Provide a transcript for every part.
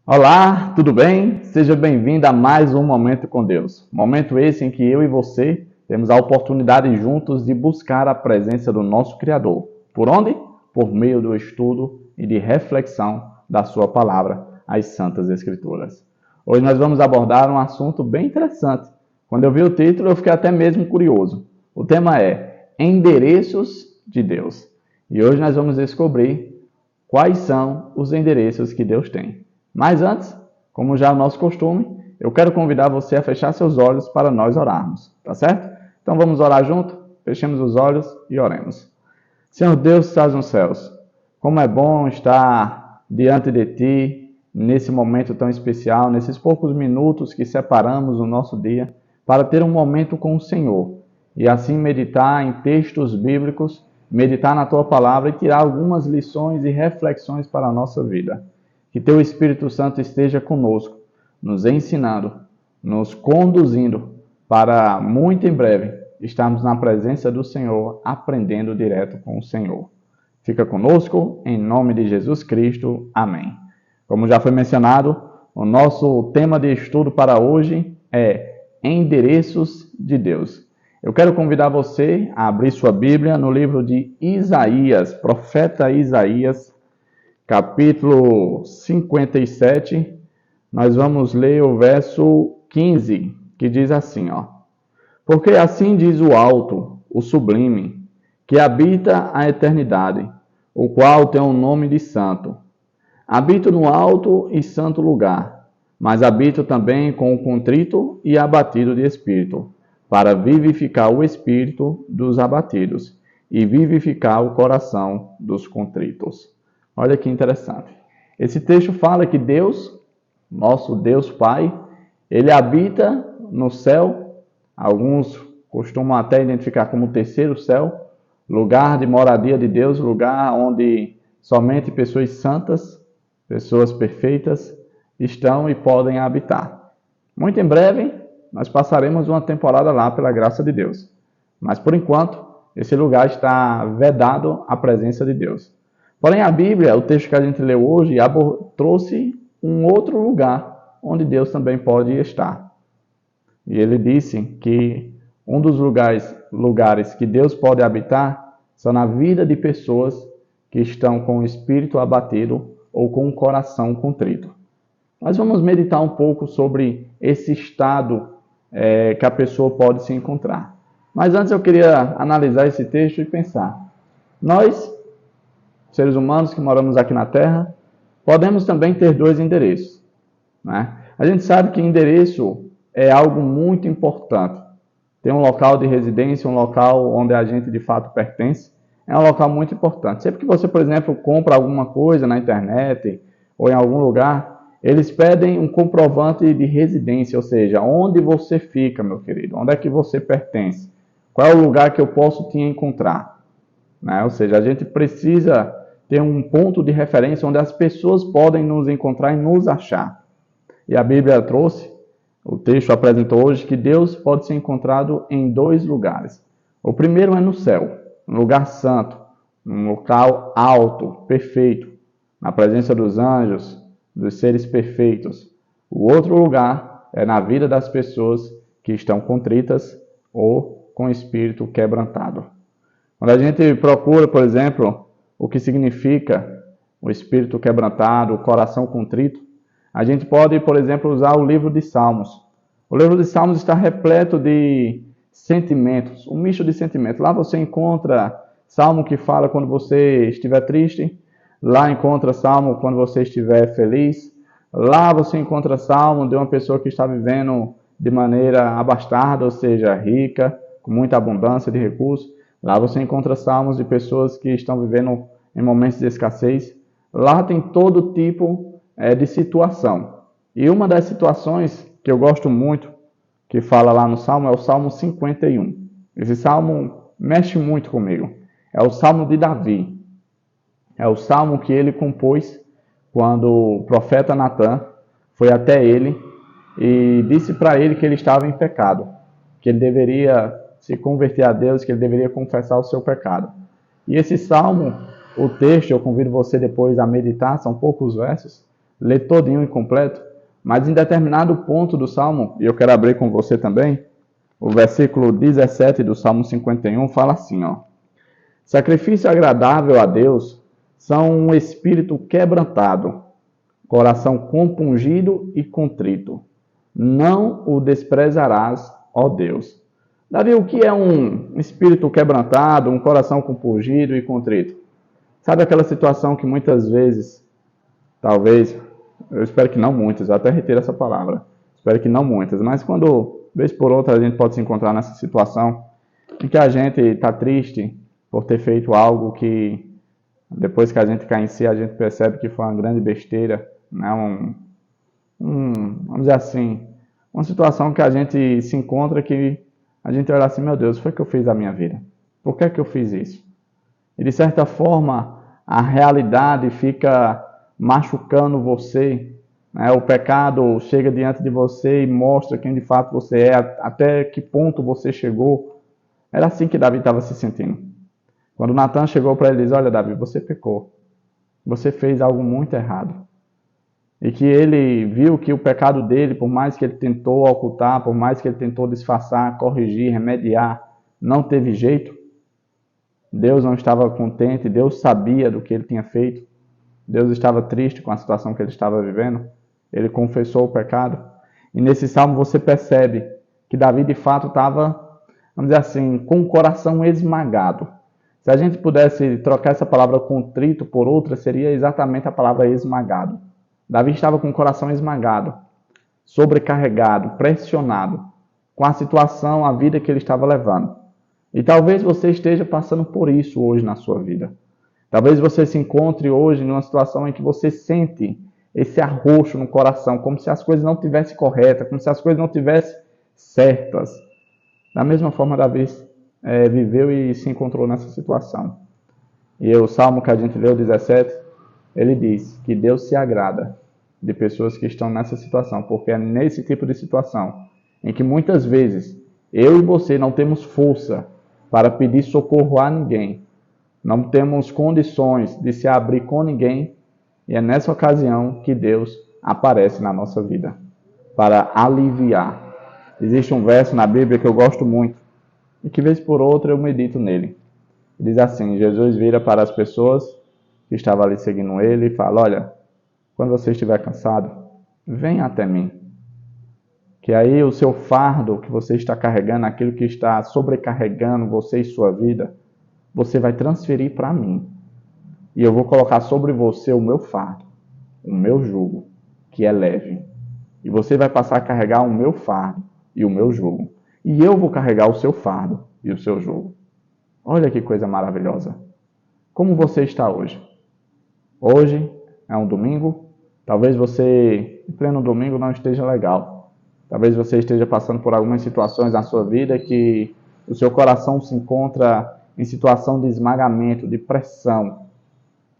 Olá, tudo bem? Seja bem-vindo a mais um Momento com Deus. Momento esse em que eu e você temos a oportunidade juntos de buscar a presença do nosso Criador. Por onde? Por meio do estudo e de reflexão da sua palavra, as Santas Escrituras. Hoje nós vamos abordar um assunto bem interessante. Quando eu vi o título, eu fiquei até mesmo curioso. O tema é Endereços de Deus. E hoje nós vamos descobrir quais são os endereços que Deus tem. Mas antes, como já é o nosso costume, eu quero convidar você a fechar seus olhos para nós orarmos, tá certo? Então vamos orar junto? Fechemos os olhos e oremos. Senhor Deus que estás nos céus, como é bom estar diante de Ti nesse momento tão especial, nesses poucos minutos que separamos no nosso dia para ter um momento com o Senhor e assim meditar em textos bíblicos, meditar na Tua palavra e tirar algumas lições e reflexões para a nossa vida. Que Teu Espírito Santo esteja conosco, nos ensinando, nos conduzindo para muito em breve estarmos na presença do Senhor, aprendendo direto com o Senhor. Fica conosco, em nome de Jesus Cristo. Amém. Como já foi mencionado, o nosso tema de estudo para hoje é Endereços de Deus. Eu quero convidar você a abrir sua Bíblia no livro de Isaías, profeta Isaías, capítulo 57, nós vamos ler o verso 15, que diz assim, ó. Porque assim diz o alto, o sublime, que habita a eternidade, o qual tem o nome de santo. Habito no alto e santo lugar, mas habito também com o contrito e abatido de espírito, para vivificar o espírito dos abatidos e vivificar o coração dos contritos. Olha que interessante. Esse texto fala que Deus, nosso Deus Pai, ele habita no céu. Alguns costumam até identificar como o terceiro céu, lugar de moradia de Deus, lugar onde somente pessoas santas, pessoas perfeitas estão e podem habitar. Muito em breve, nós passaremos uma temporada lá pela graça de Deus. Mas por enquanto, esse lugar está vedado à presença de Deus. Porém, a Bíblia, o texto que a gente leu hoje, trouxe um outro lugar onde Deus também pode estar. E ele disse que um dos lugares que Deus pode habitar são na vida de pessoas que estão com o espírito abatido ou com o coração contrito. Nós vamos meditar um pouco sobre esse estado que a pessoa pode se encontrar. Mas antes eu queria analisar esse texto e pensar. Nós, seres humanos que moramos aqui na Terra, podemos também ter dois endereços, né? A gente sabe que endereço é algo muito importante. Tem um local de residência, um local onde a gente de fato pertence, é um local muito importante. Sempre que você, por exemplo, compra alguma coisa na internet ou em algum lugar, eles pedem um comprovante de residência, ou seja, onde você fica, meu querido, onde é que você pertence, qual é o lugar que eu posso te encontrar, né? Ou seja, a gente precisa ter um ponto de referência onde as pessoas podem nos encontrar e nos achar. E a Bíblia trouxe, o texto apresentou hoje, que Deus pode ser encontrado em dois lugares. O primeiro é no céu, um lugar santo, um local alto, perfeito, na presença dos anjos, dos seres perfeitos. O outro lugar é na vida das pessoas que estão contritas ou com o espírito quebrantado. Quando a gente procura, por exemplo, o que significa o espírito quebrantado, o coração contrito, a gente pode, por exemplo, usar o livro de Salmos. O livro de Salmos está repleto de sentimentos, um misto de sentimentos. Lá você encontra salmo que fala quando você estiver triste, lá encontra salmo quando você estiver feliz, lá você encontra salmo de uma pessoa que está vivendo de maneira abastada, ou seja, rica, com muita abundância de recursos. Lá você encontra salmos de pessoas que estão vivendo em momentos de escassez. Lá tem todo tipo de situação. E uma das situações que eu gosto muito, que fala lá no Salmo, é o Salmo 51. Esse Salmo mexe muito comigo. É o Salmo de Davi. É o Salmo que ele compôs quando o profeta Natan foi até ele e disse para ele que ele estava em pecado, que ele deveria se converter a Deus, que ele deveria confessar o seu pecado. E esse salmo, o texto, eu convido você depois a meditar, são poucos versos, ler todinho e completo, mas em determinado ponto do Salmo, e eu quero abrir com você também, o versículo 17 do Salmo 51 fala assim, ó: sacrifício agradável a Deus são um espírito quebrantado, coração compungido e contrito. Não o desprezarás, ó Deus. Davi, o que é um espírito quebrantado, um coração compungido e contrito? Sabe aquela situação que muitas vezes, talvez, eu espero que não muitas, eu até retiro essa palavra, espero que não muitas, mas quando, vez por outra, a gente pode se encontrar nessa situação em que a gente está triste por ter feito algo que, depois que a gente cai em si, a gente percebe que foi uma grande besteira, né? Vamos dizer assim, uma situação que a gente se encontra que a gente olha assim, meu Deus, foi o que eu fiz da minha vida? Por que é que eu fiz isso? E de certa forma, a realidade fica machucando você, né? O pecado chega diante de você e mostra quem de fato você é, até que ponto você chegou. Era assim que Davi estava se sentindo. Quando Natan chegou para ele e disse, olha Davi, você pecou, você fez algo muito errado. E que ele viu que o pecado dele, por mais que ele tentou ocultar, por mais que ele tentou disfarçar, corrigir, remediar, não teve jeito. Deus não estava contente, Deus sabia do que ele tinha feito. Deus estava triste com a situação que ele estava vivendo. Ele confessou o pecado. E nesse salmo você percebe que Davi de fato estava, vamos dizer assim, com o coração esmagado. Se a gente pudesse trocar essa palavra contrito por outra, seria exatamente a palavra esmagado. Davi estava com o coração esmagado, sobrecarregado, pressionado com a situação, a vida que ele estava levando. E talvez você esteja passando por isso hoje na sua vida. Talvez você se encontre hoje numa situação em que você sente esse arroxo no coração, como se as coisas não tivessem corretas, como se as coisas não tivessem certas. Da mesma forma, Davi viveu e se encontrou nessa situação. E o salmo que a gente leu, 17, ele diz que Deus se agrada de pessoas que estão nessa situação, porque é nesse tipo de situação em que muitas vezes eu e você não temos força para pedir socorro a ninguém, não temos condições de se abrir com ninguém, e é nessa ocasião que Deus aparece na nossa vida para aliviar. Existe um verso na Bíblia que eu gosto muito e que vez por outra eu medito nele. Diz assim, Jesus vira para as pessoas que estavam ali seguindo ele e fala, olha, quando você estiver cansado, venha até mim. Que aí o seu fardo que você está carregando, aquilo que está sobrecarregando você e sua vida, você vai transferir para mim. E eu vou colocar sobre você o meu fardo, o meu jugo, que é leve. E você vai passar a carregar o meu fardo e o meu jugo. E eu vou carregar o seu fardo e o seu jugo. Olha que coisa maravilhosa. Como você está hoje? Hoje é um domingo. Talvez você, em pleno domingo, não esteja legal. Talvez você esteja passando por algumas situações na sua vida que o seu coração se encontra em situação de esmagamento, de pressão.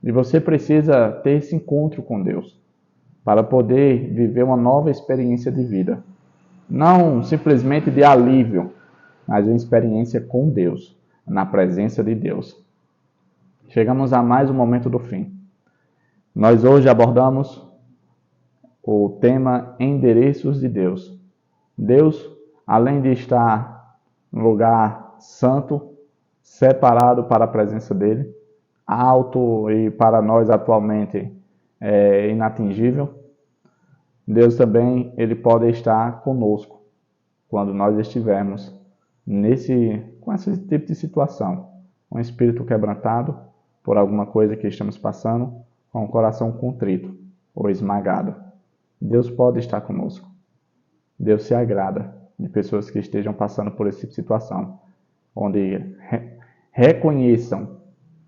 E você precisa ter esse encontro com Deus para poder viver uma nova experiência de vida. Não simplesmente de alívio, mas uma experiência com Deus, na presença de Deus. Chegamos a mais um momento do fim. Nós hoje abordamos o tema endereços de Deus. Deus, além de estar num lugar santo, separado para a presença dele, alto e para nós atualmente inatingível, Deus também ele pode estar conosco quando nós estivermos com esse tipo de situação, um espírito quebrantado por alguma coisa que estamos passando, com um coração contrito ou esmagado. Deus pode estar conosco. Deus se agrada de pessoas que estejam passando por esse tipo de situação, onde reconheçam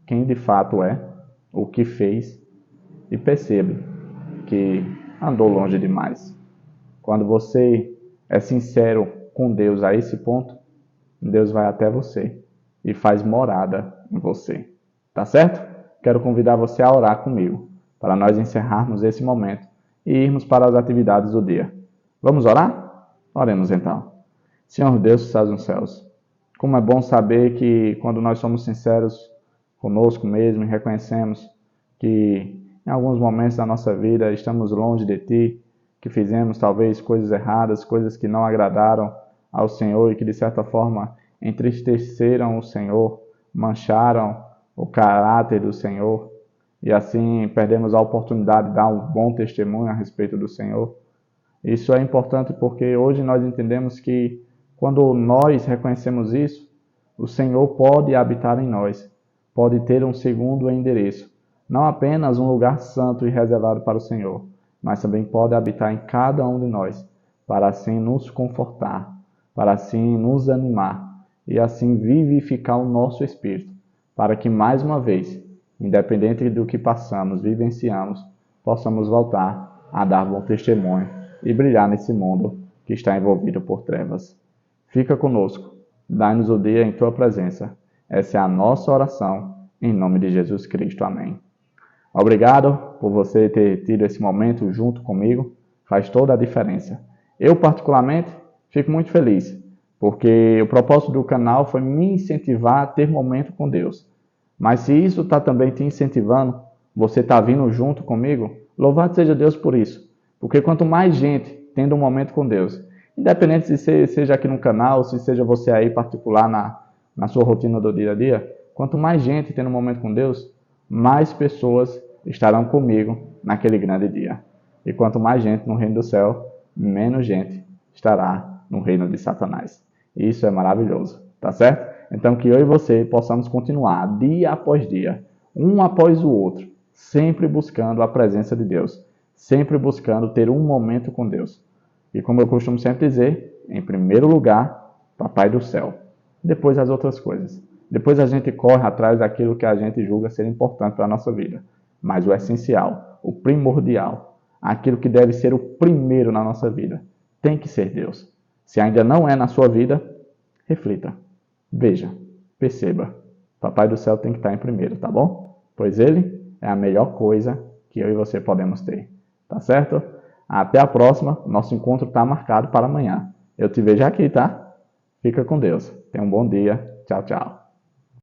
quem de fato é, o que fez e perceba que andou longe demais. Quando você é sincero com Deus a esse ponto, Deus vai até você e faz morada em você. Tá certo? Quero convidar você a orar comigo, para nós encerrarmos esse momento e irmos para as atividades do dia. Vamos orar? Oremos então. Senhor Deus que estás nos céus, como é bom saber que quando nós somos sinceros conosco mesmo e reconhecemos que em alguns momentos da nossa vida estamos longe de Ti, que fizemos talvez coisas erradas, coisas que não agradaram ao Senhor e que de certa forma entristeceram o Senhor, mancharam o caráter do Senhor e assim perdemos a oportunidade de dar um bom testemunho a respeito do Senhor. Isso é importante porque hoje nós entendemos que quando nós reconhecemos isso, o Senhor pode habitar em nós, pode ter um segundo endereço, não apenas um lugar santo e reservado para o Senhor, mas também pode habitar em cada um de nós, para assim nos confortar, para assim nos animar e assim vivificar o nosso espírito, para que mais uma vez, independente do que passamos, vivenciamos, possamos voltar a dar bom testemunho e brilhar nesse mundo que está envolvido por trevas. Fica conosco, dai-nos o dia em Tua presença. Essa é a nossa oração, em nome de Jesus Cristo. Amém. Obrigado por você ter tido esse momento junto comigo, faz toda a diferença. Eu, particularmente, fico muito feliz, porque o propósito do canal foi me incentivar a ter momento com Deus. Mas se isso está também te incentivando, você está vindo junto comigo, louvado seja Deus por isso. Porque quanto mais gente tendo um momento com Deus, independente se seja aqui no canal, se seja você aí particular na sua rotina do dia a dia, quanto mais gente tendo um momento com Deus, mais pessoas estarão comigo naquele grande dia. E quanto mais gente no reino do céu, menos gente estará no reino de Satanás. E isso é maravilhoso, tá certo? Então que eu e você possamos continuar dia após dia, um após o outro, sempre buscando a presença de Deus, sempre buscando ter um momento com Deus. E como eu costumo sempre dizer, em primeiro lugar, Papai do céu, depois as outras coisas. Depois a gente corre atrás daquilo que a gente julga ser importante para a nossa vida. Mas o essencial, o primordial, aquilo que deve ser o primeiro na nossa vida, tem que ser Deus. Se ainda não é na sua vida, reflita, veja, perceba. Papai do céu tem que estar em primeiro, tá bom? Pois Ele é a melhor coisa que eu e você podemos ter. Tá certo? Até a próxima. Nosso encontro está marcado para amanhã. Eu te vejo aqui, tá? Fica com Deus. Tenha um bom dia. Tchau, tchau.